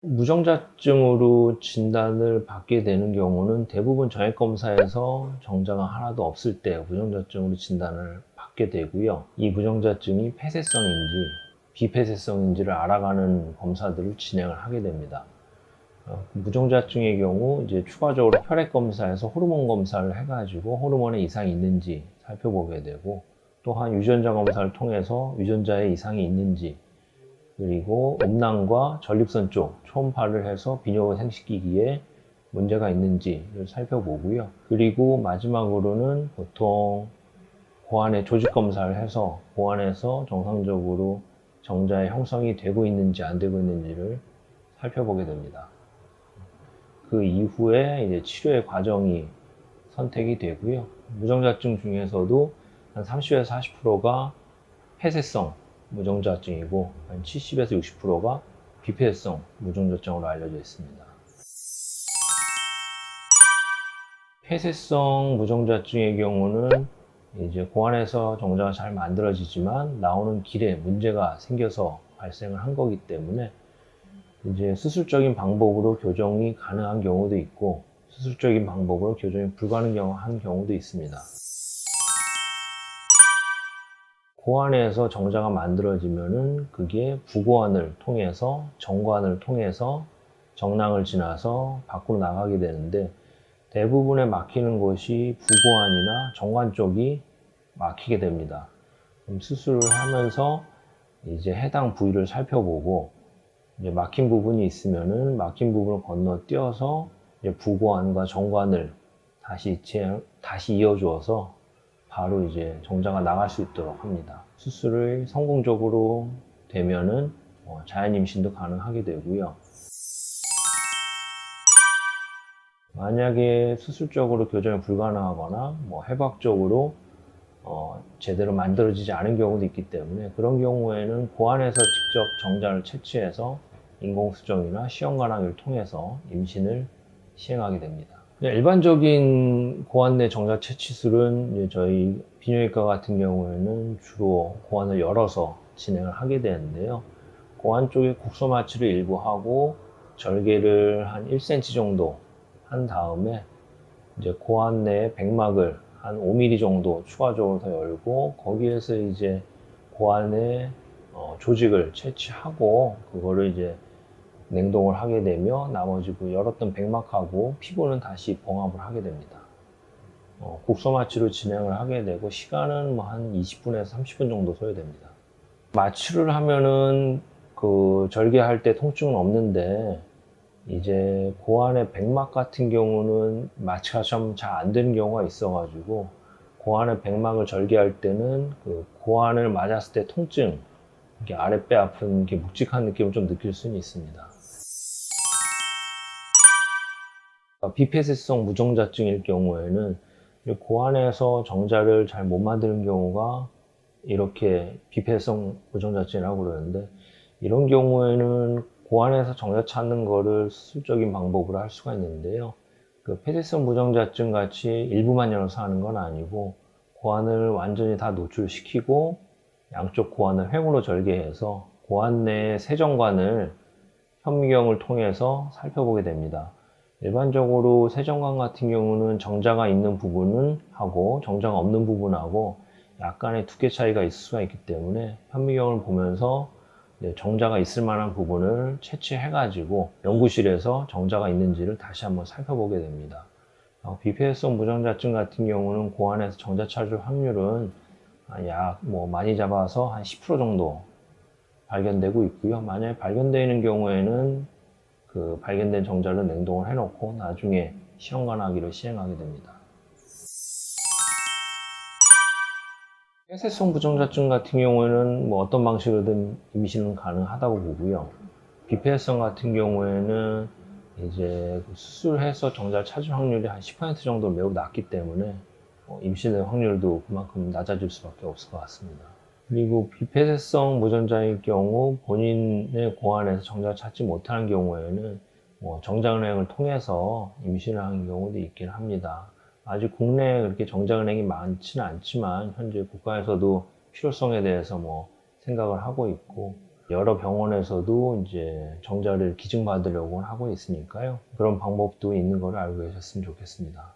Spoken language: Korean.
무정자증으로 진단을 받게 되는 경우는 대부분 정액검사에서 정자가 하나도 없을 때 무정자증으로 진단을 받게 되고요. 이 무정자증이 폐쇄성인지 비폐쇄성인지를 알아가는 검사들을 진행을 하게 됩니다. 무정자증의 경우 이제 추가적으로 혈액 검사에서 호르몬 검사를 해가지고 호르몬에 이상이 있는지 살펴보게 되고, 또한 유전자 검사를 통해서 유전자에 이상이 있는지, 그리고 음낭과 전립선 쪽 초음파를 해서 비뇨 생식기기에 문제가 있는지를 살펴보고요. 그리고 마지막으로는 보통 고안의 조직 검사를 해서 고안에서 정상적으로 정자의 형성이 되고 있는지 안 되고 있는지를 살펴보게 됩니다. 그 이후에 이제 치료의 과정이 선택이 되고요. 무정자증 중에서도 한 30에서 40%가 폐쇄성 무정자증이고 한 70에서 60%가 비폐쇄성 무정자증으로 알려져 있습니다. 폐쇄성 무정자증의 경우는 이제 고안에서 정자가 잘 만들어지지만 나오는 길에 문제가 생겨서 발생을 한 거기 때문에 이제 수술적인 방법으로 교정이 가능한 경우도 있고 수술적인 방법으로 교정이 불가능한 경우도 있습니다. 고안에서 정자가 만들어지면은 그게 부고안을 통해서 정관을 통해서 정낭을 지나서 밖으로 나가게 되는데, 대부분의 막히는 곳이 부고안이나 정관 쪽이 막히게 됩니다. 그럼 수술을 하면서 이제 해당 부위를 살펴보고 이제 막힌 부분이 있으면은 막힌 부분을 건너뛰어서 이제 부고안과 정관을 다시 이어주어서 바로 이제 정자가 나갈 수 있도록 합니다. 수술을 성공적으로 되면은 자연 임신도 가능하게 되고요. 만약에 수술적으로 교정이 불가능하거나 해박적으로 제대로 만들어지지 않은 경우도 있기 때문에, 그런 경우에는 고안에서 직접 정자를 채취해서 인공수정이나 시험관항을 통해서 임신을 시행하게 됩니다. 일반적인 고안 내 정자 채취술은 저희 비뇨기과 같은 경우에는 주로 고안을 열어서 진행을 하게 되는데요. 고안 쪽에 국소 마취를 일부 하고 절개를 한 1cm 정도 한 다음에 이제 고안 내에 백막을 한 5mm 정도 추가적으로 더 열고, 거기에서 이제 고안의 조직을 채취하고 그거를 이제 냉동을 하게 되며 나머지 그 열었던 백막하고 피부는 다시 봉합을 하게 됩니다. 국소 마취로 진행을 하게 되고 시간은 한 20분에서 30분 정도 소요됩니다. 마취를 하면은 그 절개할 때 통증은 없는데, 이제 고안의 백막 같은 경우는 마취가 좀 잘 안 되는 경우가 있어가지고 고안의 백막을 절개할 때는 그 고안을 맞았을 때 통증, 이렇게 아랫배 아픈 이렇게 묵직한 느낌을 좀 느낄 수는 있습니다. 비폐쇄성 무정자증일 경우에는 고안에서 정자를 잘 못 만드는 경우가 이렇게 비폐쇄성 무정자증이라고 그러는데, 이런 경우에는 고안에서 정자 찾는 거를 수술적인 방법으로 할 수가 있는데요. 그 폐쇄성 무정자증 같이 일부만 열어서 하는 건 아니고 고안을 완전히 다 노출시키고 양쪽 고안을 횡으로 절개해서 고안 내의 세정관을 현미경을 통해서 살펴보게 됩니다. 일반적으로 세정관 같은 경우는 정자가 있는 부분은 하고 정자가 없는 부분하고 약간의 두께 차이가 있을 수가 있기 때문에 현미경을 보면서 정자가 있을 만한 부분을 채취해 가지고 연구실에서 정자가 있는지를 다시 한번 살펴보게 됩니다. 비폐쇄성 무정자증 같은 경우는 고안에서 정자 찾을 확률은 많이 잡아서 한 10% 정도 발견되고 있고요. 만약에 발견되는 경우에는 그 발견된 정자를 냉동을 해놓고 나중에 시험관하기를 시행하게 됩니다. 폐쇄성 부정자증 같은 경우에는 어떤 방식으로든 임신은 가능하다고 보고요. 비폐쇄성 같은 경우에는 이제 수술해서 정자를 찾을 확률이 한 10% 정도 매우 낮기 때문에 임신의 확률도 그만큼 낮아질 수밖에 없을 것 같습니다. 그리고 비폐쇄성 무정자일 경우 본인의 고안에서 정자를 찾지 못하는 경우에는 정자은행을 통해서 임신을 하는 경우도 있긴 합니다. 아직 국내에 그렇게 정자은행이 많지는 않지만 현재 국가에서도 필요성에 대해서 생각을 하고 있고, 여러 병원에서도 이제 정자를 기증받으려고 하고 있으니까요. 그런 방법도 있는 걸 알고 계셨으면 좋겠습니다.